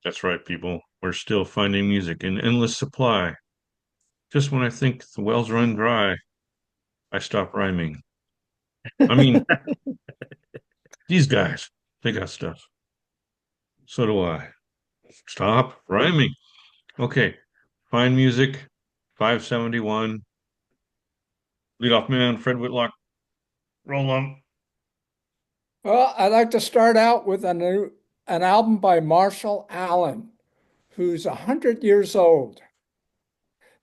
That's right, people. We're still finding music in endless supply. Just when I think the wells run dry, I stop rhyming. I mean, these guys, they got stuff. So do I. Stop rhyming. Okay, find music, 571. Lead off man, Fred Whitlock. Roll on. Well, I'd like to start out with an album by Marshall Allen, who's 100 years old.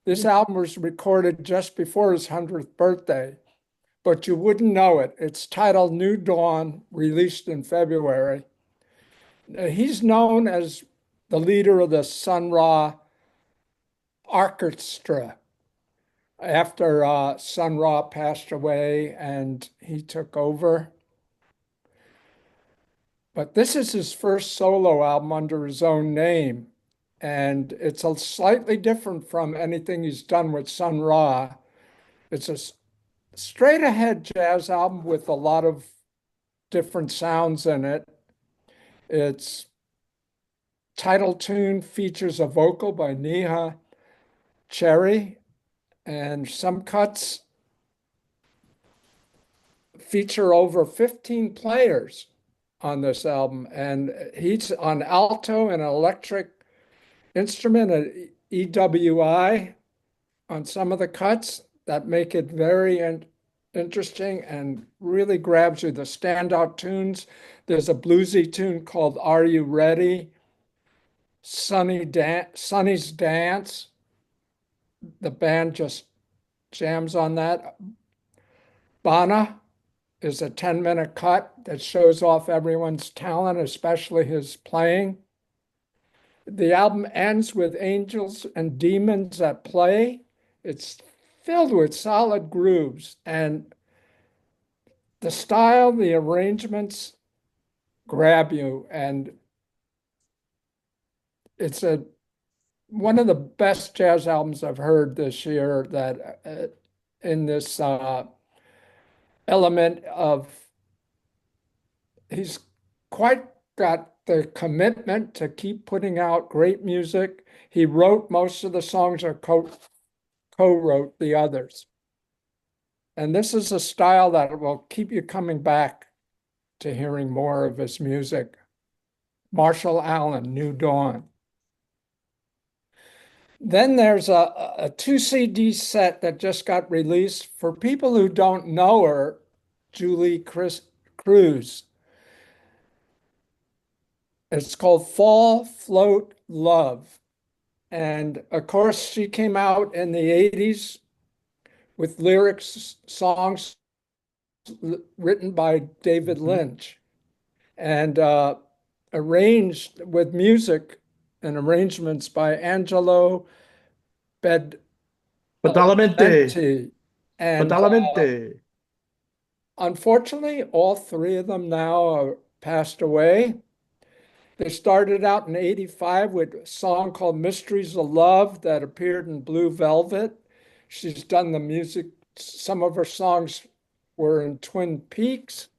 This album was recorded just before his 100th birthday, but you wouldn't know it. It's titled New Dawn, released in February. He's known as the leader of the Sun Ra Orchestra after Sun Ra passed away and he took over. But this is his first solo album under his own name. And it's a slightly different from anything he's done with Sun Ra. It's a straight ahead jazz album with a lot of different sounds in it. Its title tune features a vocal by Neha Cherry, and some cuts feature over 15 players on this album. And he's on alto and electric instrument at EWI on some of the cuts that make it very interesting and really grabs you. The standout tunes, there's a bluesy tune called Are You Ready? Sonny's Dance. The band just jams on that. Bana is a 10-minute cut that shows off everyone's talent, especially his playing. The album ends with Angels and Demons at Play. It's filled with solid grooves, and the style, the arrangements grab you. And it's a one of the best jazz albums I've heard this year that in this element of he's quite got the commitment to keep putting out great music. He wrote most of the songs or co-wrote the others. And this is a style that will keep you coming back to hearing more of his music. Marshall Allen, New Dawn. Then there's a two CD set that just got released. For people who don't know her, JULEE Cruz. It's called Fall, Float, Love. And of course, she came out in the 80s with lyrics, songs written by David Mhm. Lynch and arranged with music and arrangements by Angelo Totalmente, Badalamenti. And totalmente. unfortunately, all three of them now are passed away. They started out in 85 with a song called Mysteries of Love that appeared in Blue Velvet. She's done the music, some of her songs were in Twin Peaks.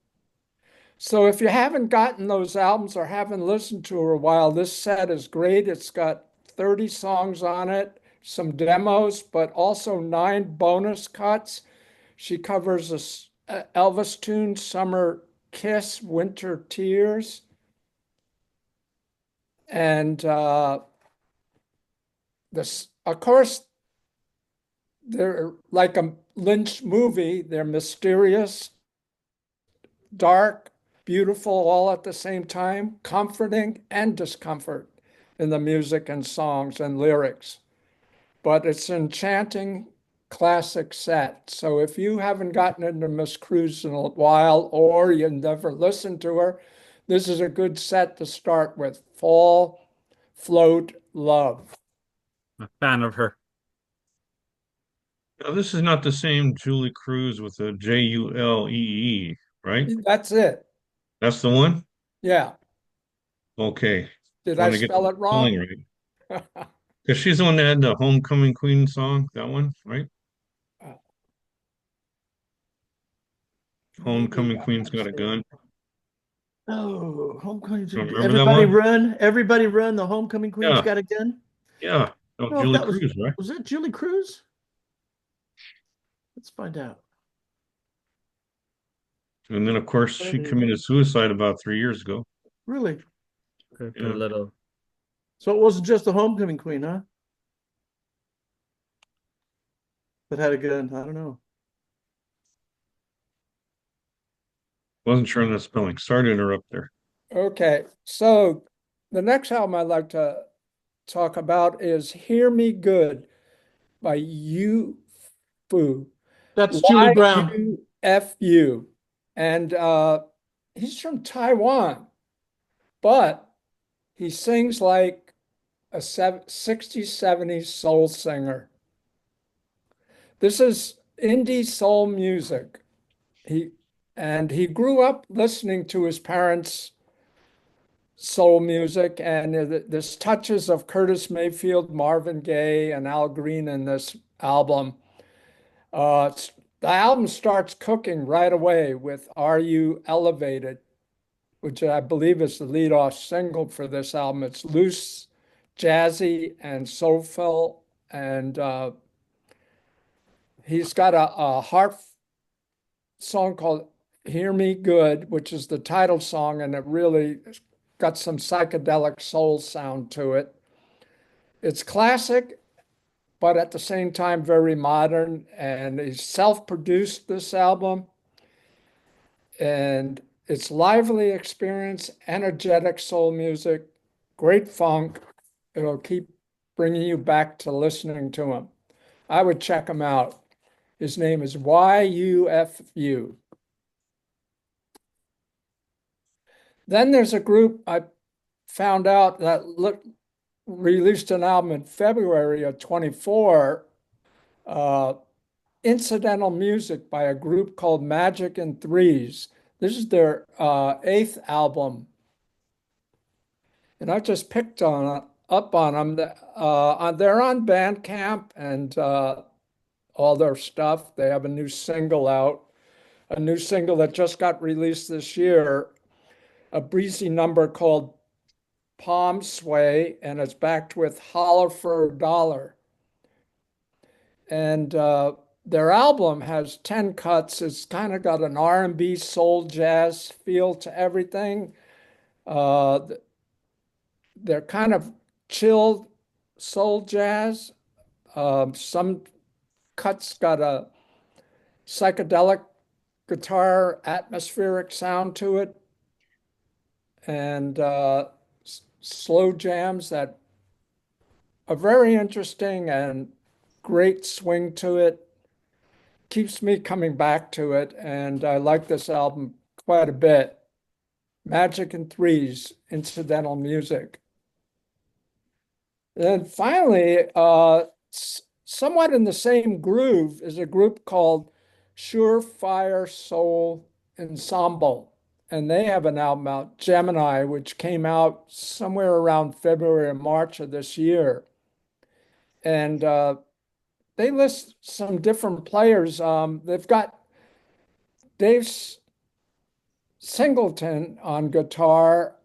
So if you haven't gotten those albums or haven't listened to her a while, this set is great. It's got 30 songs on it, some demos, but also 9 bonus cuts. She covers a Elvis tune, Summer Kiss, Winter Tears. And this, of course, they're like a Lynch movie. They're mysterious, dark, beautiful, all at the same time, comforting and discomfort in the music and songs and lyrics. But it's an enchanting classic set. So if you haven't gotten into Miss Cruz in a while or you've never listened to her, this is a good set to start with. Fall, Float, Love. A fan of her. Now, this is not the same Julie Cruz with a Julee, right? That's it. That's the one? Yeah. Okay. Did I Want to get spell the it wrong? spelling right. Because she's the one that had the Homecoming Queen song, that one, right? Maybe Homecoming Queen's I'm got a seeing. gun. Oh, homecoming. Remember that Everybody one? run. Everybody run. The homecoming queen's Yeah, got a gun. yeah. Oh, I don't know if Julie that was, Cruz, right? was that Julie Cruz? Let's find out. And then, of course, she Hey, committed suicide about 3 years ago. really? Put a Yeah, little. So it wasn't just the homecoming queen, huh? That had a gun. I don't know. wasn't sure on the spelling. Sorry to interrupt there. Okay, so the next album I'd like to talk about is Hear Me Good by YUFU. That's Julie Brown. YUFU. And he's from Taiwan, but he sings like a 60s, 70s soul singer. This is indie soul music. He he grew up listening to his parents' soul music, and there's touches of Curtis Mayfield, Marvin Gaye, and Al Green in this album. The album starts cooking right away with Are You Elevated, which I believe is the lead-off single for this album. It's loose, jazzy, and soulful, and he's got a harp song called Hear Me Good, which is the title song, and it really got some psychedelic soul sound to it. It's classic, but at the same time, very modern. And he self produced this album. And it's lively experience, energetic soul music, great funk. It'll keep bringing you back to listening to him. I would check him out. His name is YUFU. Then there's a group I found out that released an album in February of 24, uh, incidental music by a group called Magic and Threes. This is their eighth album. And I just picked up on them. They're on Bandcamp and all their stuff. They have a new single out, a new single that just got released this year, a breezy number called Palm Sway, and it's backed with Holler for a Dollar. And their album has 10 cuts. It's kind of got an R&B soul jazz feel to everything. Uh, they're kind of chilled soul jazz. Some cuts got a psychedelic guitar atmospheric sound to it, and slow jams that are very interesting and great swing to it. Keeps me coming back to it, and I like this album quite a bit. Magic and Threes, incidental music. And finally, somewhat in the same groove is a group called Surefire Soul Ensemble. And they have an album out, Gemini, which came out somewhere around February or March of this year. And they list some different players. They've got Dave Singleton on guitar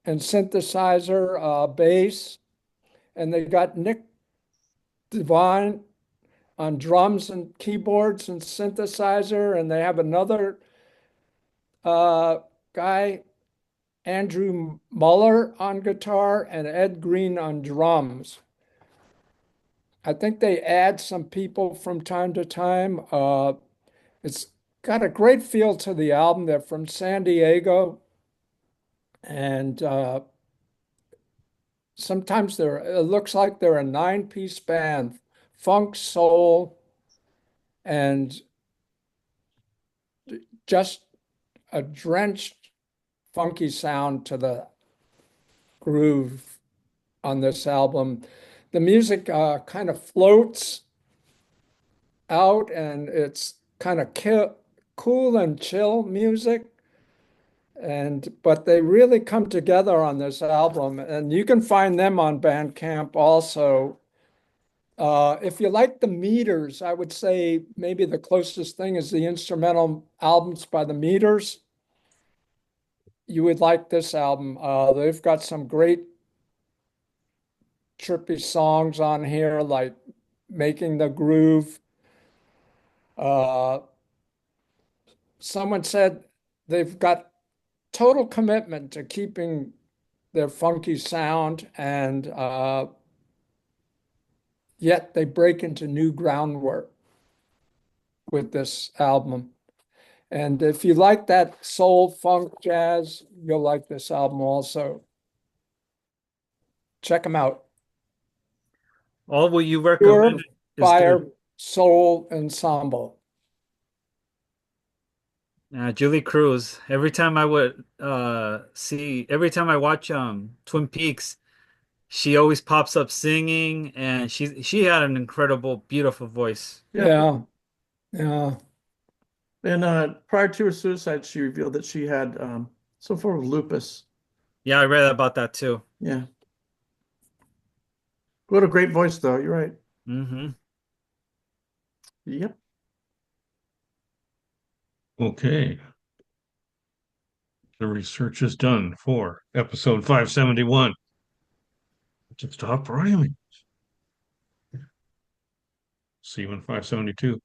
and synthesizer, bass, and they got Nick Devine on drums and keyboards and synthesizer, and they have another guy, Andrew Muller, on guitar and Ed Green on drums. I think they add some people from time to time. It's got a great feel to the album. They're from San Diego, and sometimes it looks like they're a nine-piece band, funk, soul, and just a drenched, funky sound to the groove on this album. The music kind of floats out, and it's kind of cool and chill music. And but they really come together on this album, and you can find them on Bandcamp also. If you like the Meters, I would say maybe the closest thing is the instrumental albums by the Meters. you would like this album. They've got some great trippy songs on here, like Making the Groove. Uh, Someone said they've got total commitment to keeping their funky sound, and yet they break into new groundwork with this album. And if you like that soul, funk, jazz, you'll like this album also. Check them out. All what you recommend Pure is good. Fire Soul Ensemble. Julie Cruz. Every time I would every time I watch Twin Peaks, she always pops up singing, and she had an incredible, beautiful voice. Yeah. Yeah, yeah. And prior to her suicide, she revealed that she had some form of lupus. Yeah, I read about that too. Yeah. What a great voice, though. You're right. Hmm. Yep. Okay. The research is done for episode 571. Stop rhyming. See you in 572.